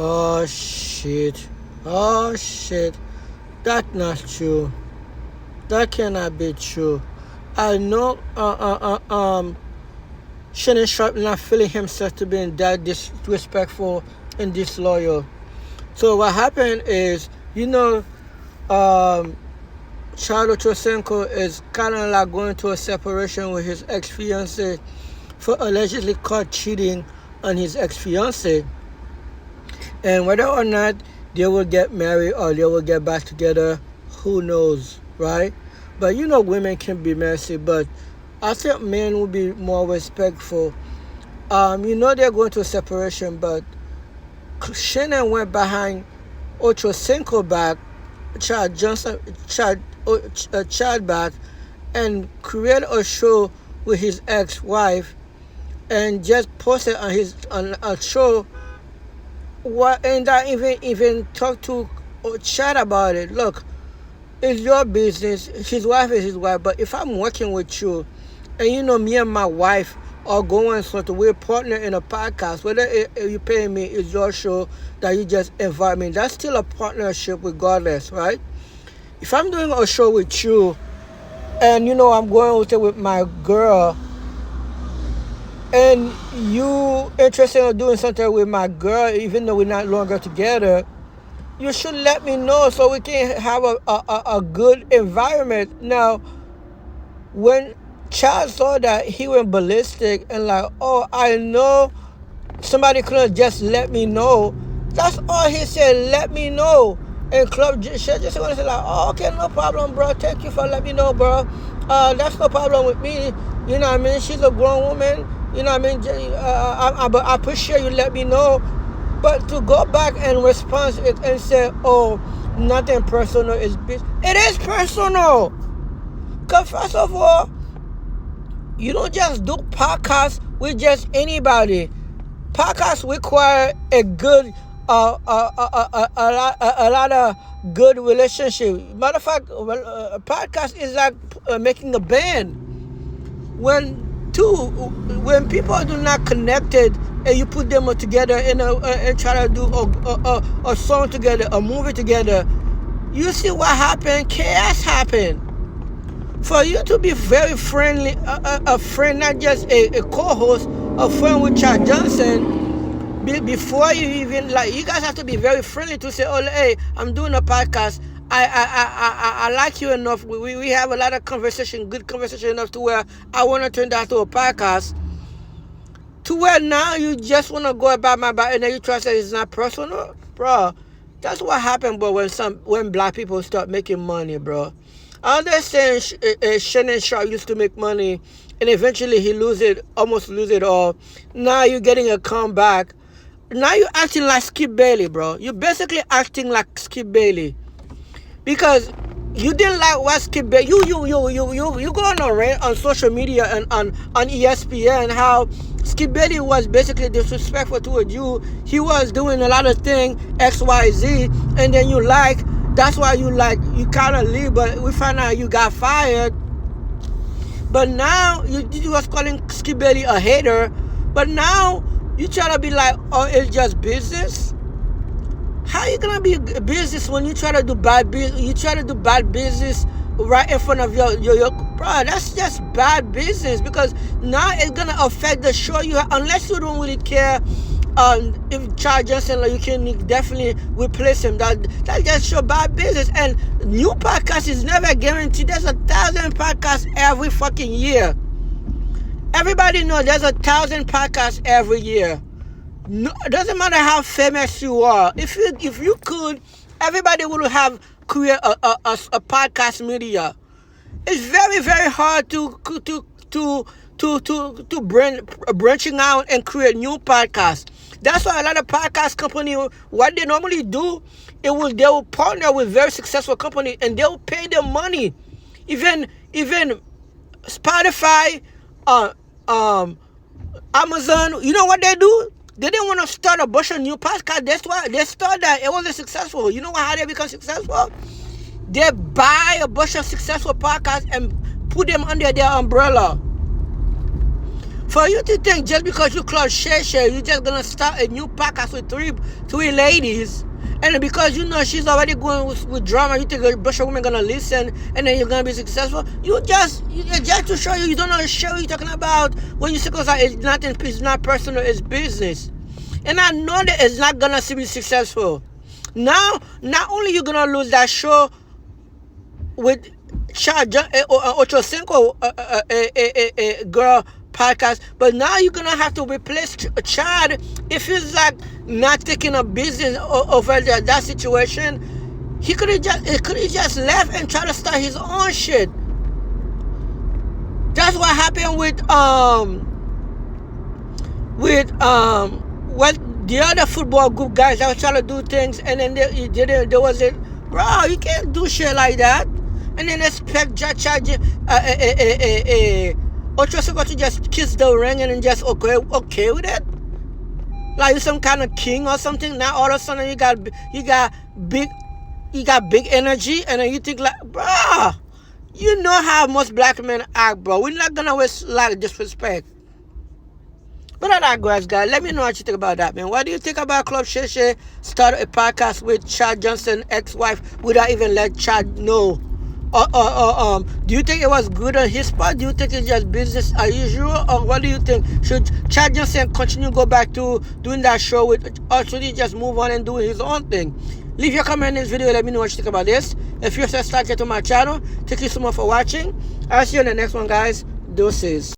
Oh shit. Oh shit. That's not true. That cannot be true. I know Shannon Sharp not feeling himself to being that disrespectful and disloyal. So what happened is, Charlo Trosenko is kind of like going to a separation with his ex-fiancée for allegedly caught cheating on his ex-fiancée. And whether or not they will get married or they will get back together, who knows, right? But women can be messy, but I think men will be more respectful. They're going to a separation, but Shannon went behind Ochocinco back, Chad back, and created a show with his ex-wife, and just posted on a show. And I even talked to Chad about it. Look, it's your business. His wife is his wife. But if I'm working with you, and me and my wife are going something, we're partner in a podcast. Whether you pay me, it's your show that you just invite me. That's still a partnership regardless, right? If I'm doing a show with you, and I'm going with it with my girl, and you interested in doing something with my girl, even though we're not longer together, you should let me know so we can have a good environment. Now, when Chad saw that, he went ballistic and like, oh, I know somebody couldn't just let me know. That's all he said, let me know. And Club just want to say like, oh, okay, no problem, bro. Thank you for letting me know, bro. That's no problem with me. You know what I mean? She's a grown woman. You know what I mean? I appreciate you let me know. But to go back and respond and say, oh, nothing personal is business. It is personal. Because first of all, you don't just do podcasts with just anybody. Podcasts require a good, a lot of good relationship. Matter of fact, a podcast is like making a band. When people do not connected and you put them together and try to do a song together, a movie together, you see what happened? Chaos happened. For you to be very friendly, a friend, not just a co-host, a friend with Chad Johnson, before you even, like, you guys have to be very friendly to say, oh, hey, I'm doing a podcast. I like you enough. We have a lot of conversation, good conversation enough to where I want to turn that to a podcast. To where now you just want to go about my back and then you try to say it's not personal, bro. That's what happened, bro. When black people start making money, bro. I understand Shannon Sharp used to make money and eventually he almost lose it all. Now you're getting a comeback. Now you're acting like Skip Bailey, bro. You're basically acting like Skip Bailey. Because you didn't like what Skip Bailey, you go on social media and on ESPN how Skip Bailey was basically disrespectful towards you. He was doing a lot of things, XYZ, and then that's why you kind of leave, but we found out you got fired. But now you was calling Skip Bailey a hater, but now you try to be like, oh, it's just business. How you gonna be a business when you try to do bad business? You try to do bad business right in front of your bro. That's just bad business because now it's gonna affect the show you have, unless you don't really care. If Charles Johnson, like, you can definitely replace him. That just show bad business. And new podcast is never guaranteed. There's 1,000 podcasts every fucking year. Everybody knows there's 1,000 podcasts every year. No, it doesn't matter how famous you are. If you could, everybody would have create a podcast media. It's very, very hard to branching out and create new podcasts. That's why a lot of podcast company, what they normally do, they will partner with very successful company and they'll pay them money. Even Spotify, Amazon, you know what they do? They didn't want to start a bunch of new podcasts. That's why they started that. It wasn't successful. You know how they become successful? They buy a bunch of successful podcasts and put them under their umbrella. For you to think just because you Club Shay Shay, you're just gonna start a new podcast with three ladies, and because you know she's already going with drama, you think a bunch of women gonna listen, and then you're gonna be successful. You just to show you don't know the show you're talking about. When you say it's not personal, it's business, and I know that it's not gonna be successful. Now, not only you're gonna lose that show with Ocho Cinco girl podcast, but now you're gonna have to replace Chad if he's like not taking a business over that situation. He could have just left and tried to start his own shit. That's what happened with what the other football group guys that was trying to do things, and then there was it. Bro, you can't do shit like that and then expect Chad Ocho Cinco to just kiss the ring and then just okay with it, like you're some kind of king or something. Now all of a sudden you got big energy, and then you think like, bruh, you know how most black men act, bro. We're not gonna waste like disrespect. But I digress, guys. Let me know what you think about that, man. What do you think about Club Shay Shay start a podcast with Chad Johnson ex-wife without even let Chad know? Do you think it was good on his part? Do you think it's just business as usual? Or what do you think? Should Chad Johnson continue to go back to doing that show with, or should he just move on and do his own thing? Leave your comment in this video. Let me know what you think about this. If you're subscribed to my channel, thank you so much for watching. I'll see you in the next one, guys. Deuces.